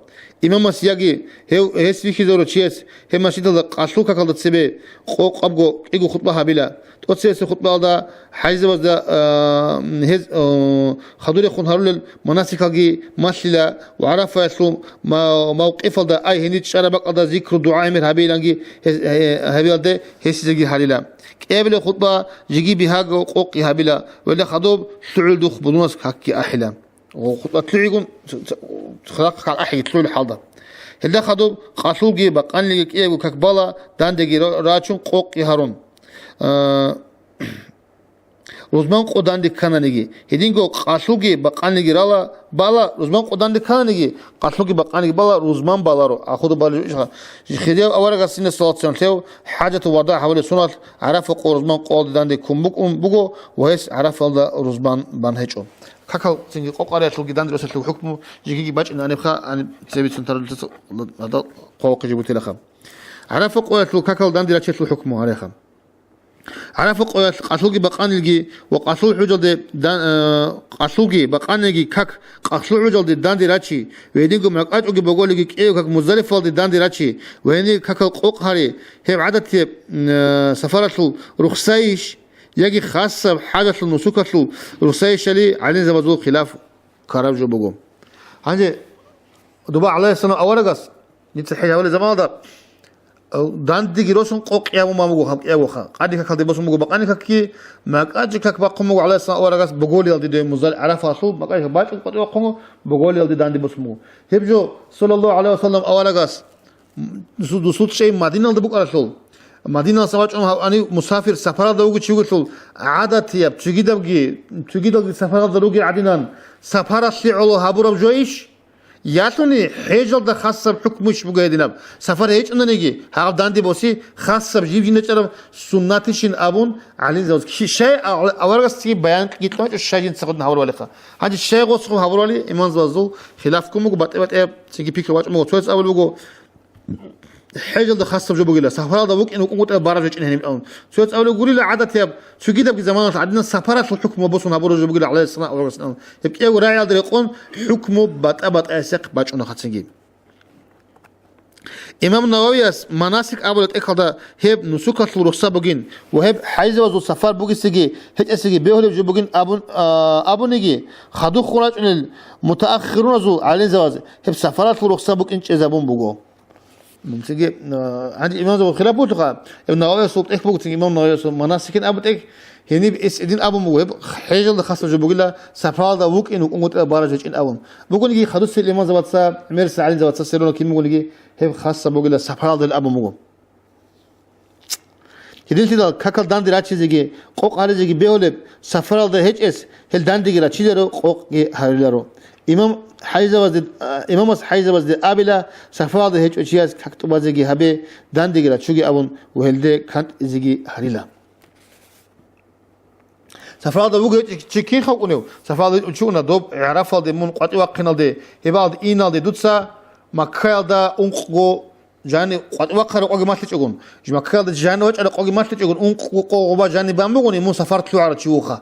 Speaker 2: إمام سياجي هس فيكي زورو تشيس هم مسجد القاتلو ككالد سبي قوق أبغو إيجو خطبة هابيلا توصية خطبة هذا حيز وزدا هز خدوري خون هارول المناسكاجي ماشيلا وعرف يسلم موقف هذا أي هنيت شربك هذا ذكر دعاء من هابيلانجي هابيل ده هس زجي هاليلا قبل خطبة جيجي بهاج قوق هابيلا ولا خدوب سعود خبونس حكي أحلام وخطبة تلعيقون خلاق على أحد يطلع الحاضر هلا خدوب قاسوجي بقان لك إيه وكبلا داندجي راشون قوق يهرون روزمان قدان دي كانانيجي هدينجو قاسوجي بقان لك رالا بالا روزمان قدان دي كانانيجي قاسوجي بقان لك بالا روزمان بالارو أخذوا بالو خديو أول قصين الصلاة سنتيو حاجة وضع حوالي سنة عرف روزمان قاد داندي كم بقو وهس عرف هذا روزمان بانهجو كاكاو تيجي قوقاري تلقي داندي رسل حكمه جيجي باج إن أنا بخا أنا تبي سنتر هذا قوق جبتي لخم عرف قوة كاكاو داندي رسل حكمه عليهم عرف قوة قاسوجي بقانيجي وقاسو حجل دان قاسوجي بقانيجي كاك قاسو حجل داندي راشي ويدينكو مرقات أوجي بقولي كيو كاك مزدلف داندي راشي ويني كاكاو قوق هاري هم عدد سفارة رخصايش يجي خاصة بحاجة النسوكة رخصايش اللي عليه زبادو خلاف كراب جو بقوم هذا دبا عليه السنة أول قص نتحيي أول زمان ده داندي جيروسون قوق يا ماما مغو خم يا وخا قادي كاك دي بسم مغو بقاني كاكي ما قادي كاك باقوم مغو عليه السنة أول قص بقولي يلدي دي مزال عرف أصل ما قادي باش قادي باقوم بقولي يلدي داندي بسم مغو هبجو صلى الله عليه وسلم أول قص دوسوت شيء مدينة ده بقى رسول مدينة سواج أني مسافر سفر دوغي تشوغل عادة ياب تجيدبجي سفر دوغي عدنان سفر شيعلو هابورب جويش ياتوني حجل ده خاصة بحكمش بقيدنا سفر هيج أننيجي هاب داندي بوسي خاصة بجيب جينا ترى سناتشين أبون علين زوج شيء أورغس تيجي بيان كيتلون الشيء جين سقطنا هور ولقى هذا الشيء غوصهم هور ولي إيمان زوجو خلافكم مقو بات إيه تيجي بيك واج مقو تويس أول بقو حاجة ده خاصة بجو بقيلا سفرات ده بوك إنه قمت بارج إنه هني أون سويت أول يقولي له عادة ياب شو كده بقي زمان عندنا سفرات الحكم وبصون هبورج بقيلا عليه السنة أول سنة يبقى وراعي هذا يقول حكمه بات أسق باج أنه خاتنجي إمام النووي مناسك أول هذا هب نسوكة الرخصة بقين وهب حيز وزو سفر بقي سجي هج سجي بيهول جو بقين أبون نجي خدو خراج إن المتأخرون زو على زواج هب سفرات الرخصة بقين إذا بقو تيجي عندي إمام زو خلاف بوتقا النووي صوت إيه بوت إمام النووي صوت مناسكين أبوت إيه هني بس إدين أبو موهب حاجة خاصة جو بقول له سفر هذا وك إنه قمت بارج إن أبون بقول لي خدوس الإمام زوات سا مرس علي زوات سا سيرنا كيم بقول لي هي خاصة بقول له سفر هذا الأبو مو هدين تدا كاكل داندي راتشي زيجي قوق على زيجي بيولب سفر هذا هيج إس هل داندي راتشي زيرو قوق هاريلارو إمام حيزة وزد أبلا سفر هذا هيج أشياء كاكتو بازيجي هبي داندي راتشوجي أبون وهلده كانت زيجي هاريلا سفر هذا وجه تشكين خاونيو سفر هذا شونا دوب عرف هذا من قطع وقنا ده هبعد إينا ده دوتسا مكيال ده أنقو جاني قطع وقرا قوي ما تلتجون مكيال ده جاني وجه قوي ما تلتجون أنقو قوي جاني بامبوني مو سفرت له على تشوخا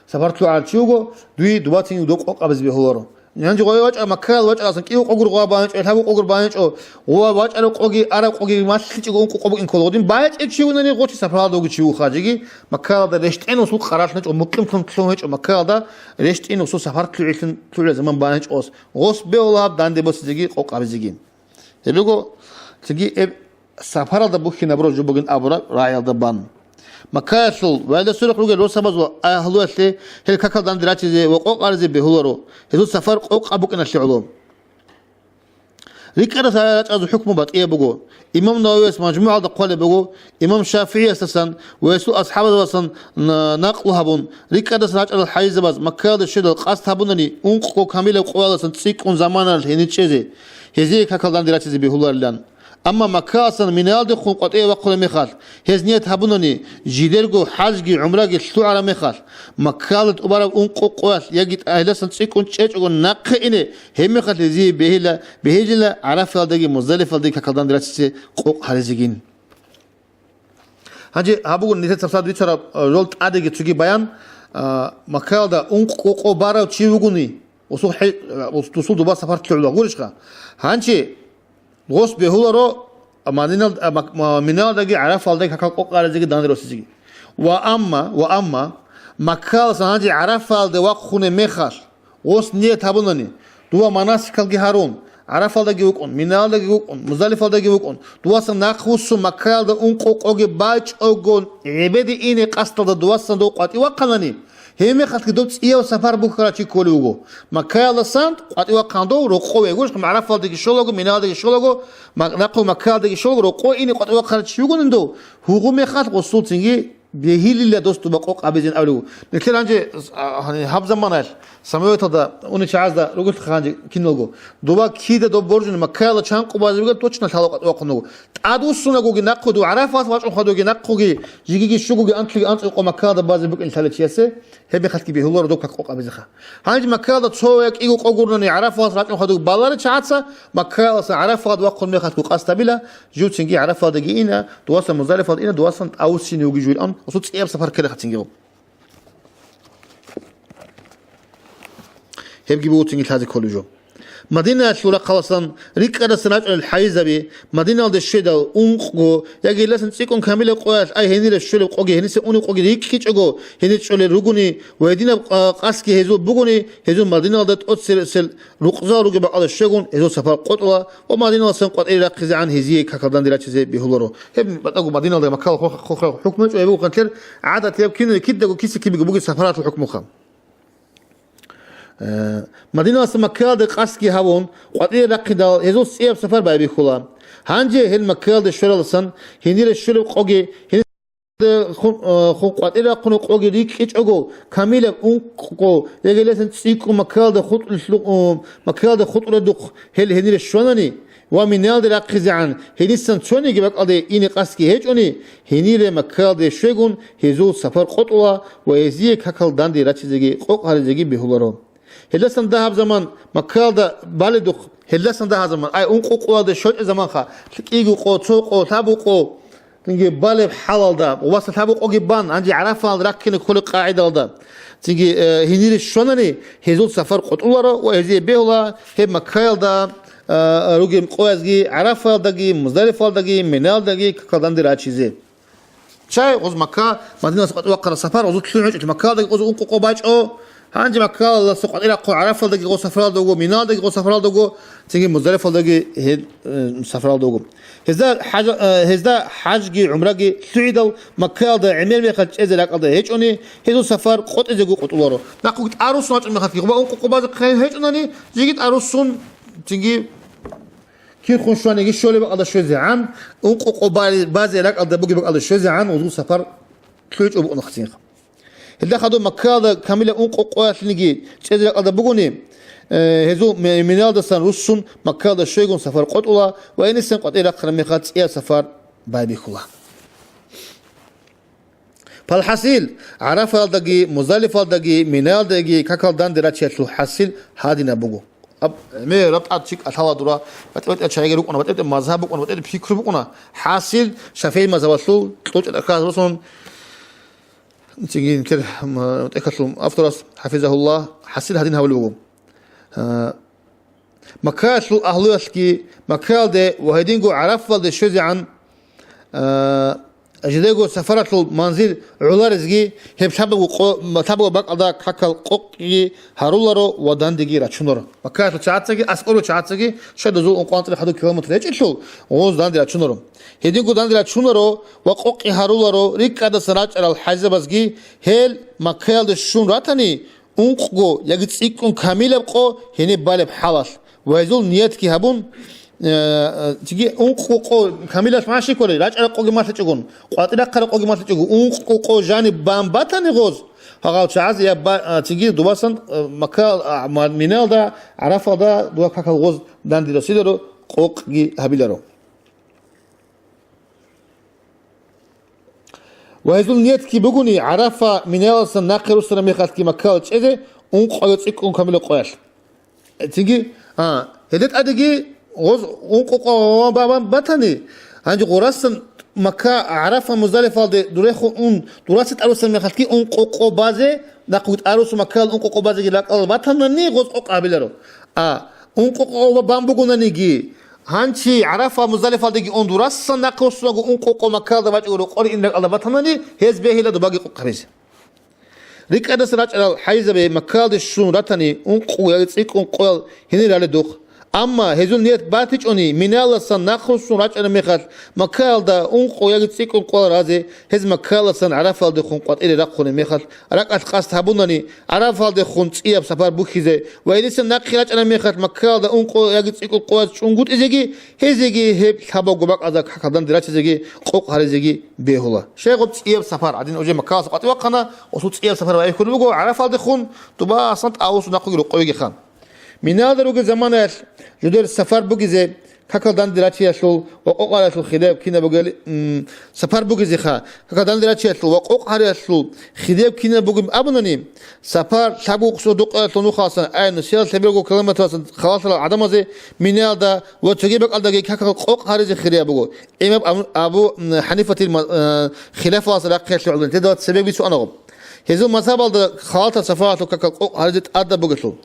Speaker 2: سفرت له على تشوخو دواتين دوق أبز بهورو يعني واج مكال واج أصلا كيو قبر غابانج الهبو قبر بانج أو واج أنا قوي أنا قوي ما تحكي قوم قبر إن كلودين بايج إتشيو نني غوتي سفرال دوغ تشيو خاجي مكال هذا رشت إنه سوق خراش نج أو مقيم كلهم هيج مكال هذا رشت إنه سوق سفر كل زمان بانج أوس غوس بيولاب داندي بس جيجي قوق أبزيجي يلقو تجي سفر هذا بوخي نبرو جبوجين أبرا رايل دبان مكاسل وهذا سرق لوجي روسا بزوا أهلو أسلي هل كاكل دان دراتي زي وقوق أرزي بهولورو هذو سفر قوق أبوك نشعلهم ريكارد سالات أزو حكم بات إيه بقول إمام نووي مجموعة قول بقول إمام شافعي أساسا ويسو أصحاب الوصن نقلها بون ريكارد سالات أزو الحيز باز مكاد الشدة قاست هبونني أنقو كاملة قوالة سنتسيك أن زمانا هنيتشيزي هزي كاكل دان دراتي زي بهولور لان أما مكاسن منال دخون قطعي وقل مخال هزنيت هبونني جيدرجو حاجي عمرك شلو على مخال مكالت أبارك أنقو قوات يجد أهلسن تسيكون تشجعون نقينه هم مخال زي بهيلا عرف هذا مزدلف هذا كقدام دراسة قوق هرزجين هذي هبون نيت تفسد بيشرب رولت أديك تجي بيان مكال ده أنقو قبارة تشيوغني وصول دبا سفر تلعب غورشها هانشي غوس بهولارو منال دقي عرف على ذلك كقوق على ذلك داندروسيجي وأما مكال سنجي عرف على ذلك خون مخال غوس نية تابونني دوا مناسك الجهارون عرف على ذلك وقون منال ذلك وقون مزالف على ذلك وقون دوا سنأخذ مكال ده أنقوق أوجي باج أوجون عبادي إني قصد دوا صندوق أتي وقلني هم خلك دوت إياه سفر بكرة تيكولوجو مكال سانت قد يوقعندو رقوة يقولش معرف هذا الشغل من هذا الشغل ما نقول مكال الشغل رقوة إني قد يوقع تشيوجون عنده هو مخاط وصول تنجي بيهيل اللي دوست بقوق أبيزين أولو نكتير عنجي هاب زمانه سمعت هذا ونشاز ده رجل خانجي كينوجو دوبا كيدا دو برجن مكال شانق وبازوجا توشنا ثالق وقنوجو أدوسنا جوجي نقدو عرفات واش أخذوجي نقوجي جيجي شوجي أنتلي مكال بازوجا الثلاثية هبي خلك بيهولور دوك قوق أبيزخا هانج مكال تصويك إيجو قوقرني عرفات رات أخذوج بالار شاتسا مكال عرفات وقن مخات قاستبلا جو تنجي عرفات دقيقنا دواسا مزالفات إنا دواسا أوسين يوجي جوي الأم وصوت إيه بسفر كله خاتنجيو هبجي بوتنجي هذا كله جو مدينة شورا خلاصا ريكارد سناج الحيزة بي مدينة الشدة أنقو يجي لسن تيكون كاملة قوات أي هني الشلة قوجي هني سأوني قوجي ريكيش أجو هني الشلة رجوني ويدينا قاسكي هزو بقوني هزو مدينة ده تأثر سل رقزا رجع بعض الشجون هزو سفر قطوة ومدينة سن قط إلى قز عن هزيه كقدام دلاتي زي بهولورو هم بتأجو مدينة ده مكان حكمة ويبقى كنتر عادة يمكن كده وكيس كي بيجيبوا سفرات الحكم خام مدينة اسمها مكال قاسكي هون وقتي رقدا هزوس سياب سفر باي بخلا هانجي هل مكال شوال لسان هني الشوال قوجي هني خو قتي رقنو قوجي ريك إيش أجو كاميل أنقو يجلسن تسيكو مكال خط مكال خط ردق هل هني الشوالني ومنال رقز عن هني سنتوني جبك أدي إني قاسكي هيج أني هني مكال شوجون هزوس سفر قطوة ويزيك هكال داندي راتشيزي قوق هالزيجي بهولارو هلسن ده زمان مكال ده بالدخ هلسن ده زمان أي أنقو قوة ده شوج زمان خا تيجي قو توقو تابو قو تيجي بالب حلال ده ووصل تابو قو جبان عندي عرفة ركن كل قاعدة ده تيجي هنير الشونني هزول سفر قطولره وهزي بيهلا هي مكال ده روجي قوازجي عرفة دقي مزدلفة دقي منال دقي كقدام درا چیزه شاي غز مكة مدينة سقط وقر سفر غز تلوج مكال دقي غز أنقو قو باج أو هانج مكال الله سقط إلى قو عرفة دقي غز سفر دوغو منال دقي غز سفر دوغو تيجي مزدلفة دقي هيد سفر دوغو هزدا حاجي عمرجي سعيدو مكال ده عمل ميخد إذا لك ده هيج أني هزو سفر قط إذا جو قطولره نقول أروس ناج ميخد فيه وأنقو قو باج خير هيج أني جيت أروسون تيجي كي خوشوانه يجي شغله بقى شوزي عن أنقو بعض لك أده بقى بقى شوزي عن وزو سفر كلش أبو نختين هذا خدوا مكان كاملة أنقو قوات نيجي شوزي لك أده بقوني هزو منال دستان روسون مكان شويجون سفر قطولا وإن السن قط إلى خرميخات إيه سفر بايبي كلا فالحصيل عرف الدقي مزالف الدقي منال دقي كاكال دان دراتشيت الحصيل هذه نبغو اب مي ربط اتشيك اتوا درا بتبت شايغ روقنا بتبت مذهب بقنا بتبت فكر بقنا حاصل شافعي مذهبسو توج الكاسون تيجي كده متاكدوا افترس حفظه الله حصل هذين هولو مكاشل أهلوسكي مكال ده وهيدينجو عرف ده شوزي عن أجدعو سفرة المنزل علارزجي هم تابو بق أدا كحكل قوقي هارولارو وداندجي راتشونورو مكاشل شاتسجي أسألو شاتسجي شد زول أنقانتر حدو كيلومتر يجيشوا غوز داندي راتشونورو هيدينجو داندي راتشونورو وقوقي هارولارو ريك أدا سراج على الحزب بزجي هل مكال ده شون راتني أنقو يجتسيكون كاملة بقو هني بالب حلاش وهذول نيات كي هبون تيجي أنقو كاملة ماشي كله راج على قوي ما تجون قاتل أكره قوي ما تجون أنقو جانب بام باتني غوز هقول شعز يا تيجي دوباسن مكال منال دا عرفة دا دوا كاكل غوز داندي رسيدرو قوقي هبيلرو وهذول نيات كي بقولي عرفة منال سن ناقر وسر ميخات كي مكال إذا أنقو يتسيكون كاملة قويش تيجي هدت أديجي غوز أنقو بابا باتني عندي غراسن مكة عرفة مزدلفة دريخو دراسة أروس ميخات كي أنقو بازه ناقوت أروس مكال أنقو بازه جلاك باتني غوز قابلرو أنقو بامبوغنا نيجي هانشي عرفة مزدلفة دقي أندورس ناقوس نقول أنقو مكال دباج يقولوا قاري إنك الله باتني هز به لا دباجي قابيز ريك أدرس راج على الحيزة بمكال الشون رتني أنقو يلتسيك أنقو هني على دوخ أما هذول نيت باتج أني منال سن ناقوس راج على مخال مكال دا أنقو يلتسيك أنقو رازي هز مكال سن عرفة دخون قط إلى رقون مخال رك أتقاس تابونني عرفة دخون تياب سفر بوخيزة وإليس ناقي راج على مخال مكال دا أنقو يلتسيك أنقو شونغوت إزجي هزجي هب حبوا جباك أذاك حكدان دراسة زجي قوق هرزجي بيهولا شيء قط تياب سفر عدين أوجي مكال سقط وقنا وصوت تياب سفر ويكون بقول عرفة دخون تبا صنت أوس ناقي قوي خان من هذا الوقت زمان جدول السفر بوجزه كقدان دراتي أشلو وقوق على أشلو خداب كنا بقول سفر بوجزه خا كقدان دراتي أشلو وقوق على أشلو خداب كنا بقول أبناني سفر شابو صدق تنو خاصة أي نسيال سبيعو كلمة خلاص العدم زي من هذا وتجيبك على دقيقة كقوق على زي خداب بقول إمام أبو حنيفة خلافة صلاة كشلو عدن تدوات سبيع بيسو أنا غب هذو مذهب على خالط سفرات وكاكل هرجت أدب بقشلو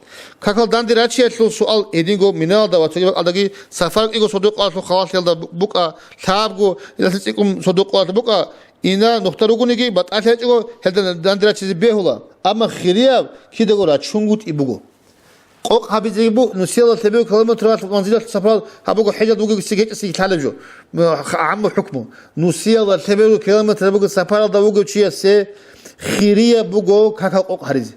Speaker 2: كاكل داندي راتشي أشلو سؤال يدينغو منال دا وتجيب على دقي سفر إيجو صدق على خلاص يلدا بقى ثابجو إذا تسيكم صدق على بقى إنا نختارو نيجي بتأثر إيجو هذا داندي راتشي بيهولا أما خيريا كده قرا تشونغوت إبوجو قوق هابيزيبو نسيل تبيو كلمة ترى منزل سفر هابوجو حاجة دوجو سيجت سيتحلجو عم حكمه نسيل تبيو كلمة تبوجو سفر دوجو شيء سه خيرية بوجو كاكا قوق هريزي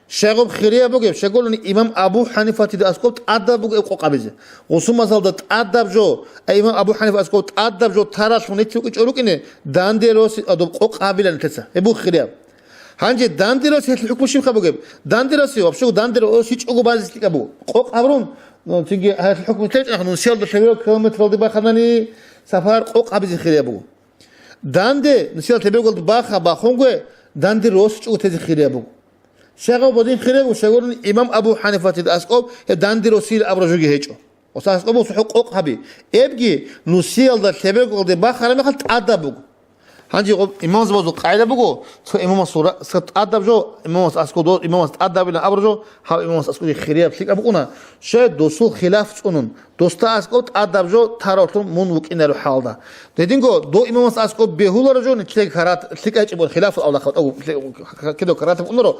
Speaker 2: شغب خيرية بوجو شغل إمام أبو حنيفة تدا أسقط أدب بوجو قوق هريزي وسوم مثلا أدب جو إمام أبو حنيفة أسقط أدب جو تراش ونيتشوك يشوروك إنه دانديروس أدب قوق هابيلا نتسا أبو خيرية هانجي دانديروس هل الحكم شيء خبوجو دانديروس وابشو دانديروس هيك أبو بعض يسلك أبو قوق هبرون تيجي هل الحكم تيجي نحن نسيل بشغل كلمة فلدي باخدني سفر قوق هابيزي خيرية بوجو داندي نسيل تبيه قلت باخا باخونجو داندي روس شو تزي خيرية بو شغل بدين خيرية وشغل إمام أبو حنيفة تدأسقب داندي روسيل أبرجوجي هيجو وسأسقبه سحق هبي إبجي نسيل ده تبيه قلت باخا لما خلت أدب هنجي إمام زبادو قاعدة بقول تو إمام صورة سكت أدب جو إمام أسكودو إمام أدب إلى أبرجو ها إمام أسكودي خيرية بسيك أبونا شيء دوسو خلاف تونن دوستا أسكود أدب جو تاراتون منوك إنه الحال ده تدينكو دو إمام أسكود بهولا رجو نتلاقي خرات تلاقي أجيب الخلاف الأول خد أو كده خرات بقولنا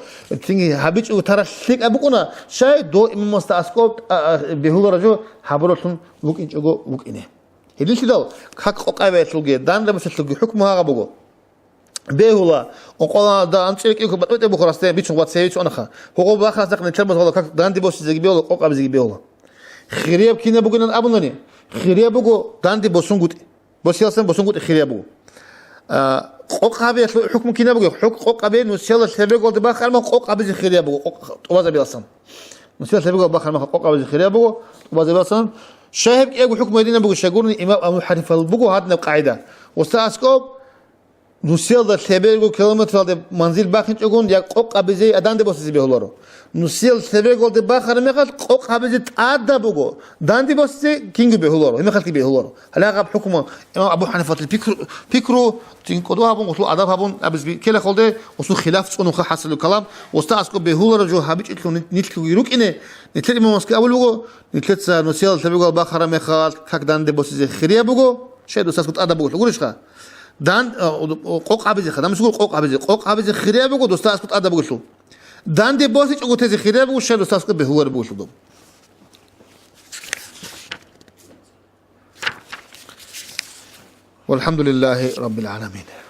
Speaker 2: تلاقي هبيج وترى تلاقي أبونا شيء دو إمام أسكود بهولا رجو حبرتون وك إنجو وك إنه هدي شدوا كاك قايبة تلقي دان لما تلقي حكمها غبوجو بيهولا وقالنا دا أنتشرك يكون بتوتي بخرستين بيتشون واتسيبيتش أنخا هو بآخر ساق نتلمس هذا كاك دان دي بوش زي بيهولا قايبة زي بيهولا خيرياب كنا بقولنا أبونني خيرياب بقول دان دي بوسون قط بوس ياسن بوسون قط خيرياب بقول قايبة حكم كنا بقول قايبة نسيل سبب قلت بآخر ما قايبة زي خيرياب بقول وبعد بيصن نسيل سبب قلت بآخر ما قايبة زي خيرياب بقول وبعد بيصن شاهد يقول حكم يدينا بقول شاقولني إمام أبو حنيفة بقول هذا القاعدة واستأسكوب Nusiel sebego kilometre de manzil bakın çoğun ya ok abize adan de bossiz behularo. Nusiel sebego de bakar mekat ok abize taada bugo. Dandi bossiz kingi behularo. Mekat ki behularo. Hala gab hukuma İmam Abu Hanife fikru tinkodu habun otlu adab habun abiz bi kela kolde osu khilaf tsonu khaslu kalam osta asko behularo jo habich itlu nitlu yuruk ine nitlet imam maski abul bugo nitlet sa nusiel sebego bakar mekat kak dandi bossiz khiriya bugo. Şey dostas kut adab bugo. Gurishka. Dan qoq abizi khadam sugul qoq abizi khiriya bugo dostas kut adab bugo. Dan de bosi çoğu tezi khiriya bugo şey dostas kut behuvar bugo. Velhamdülillahi Rabbil alamin.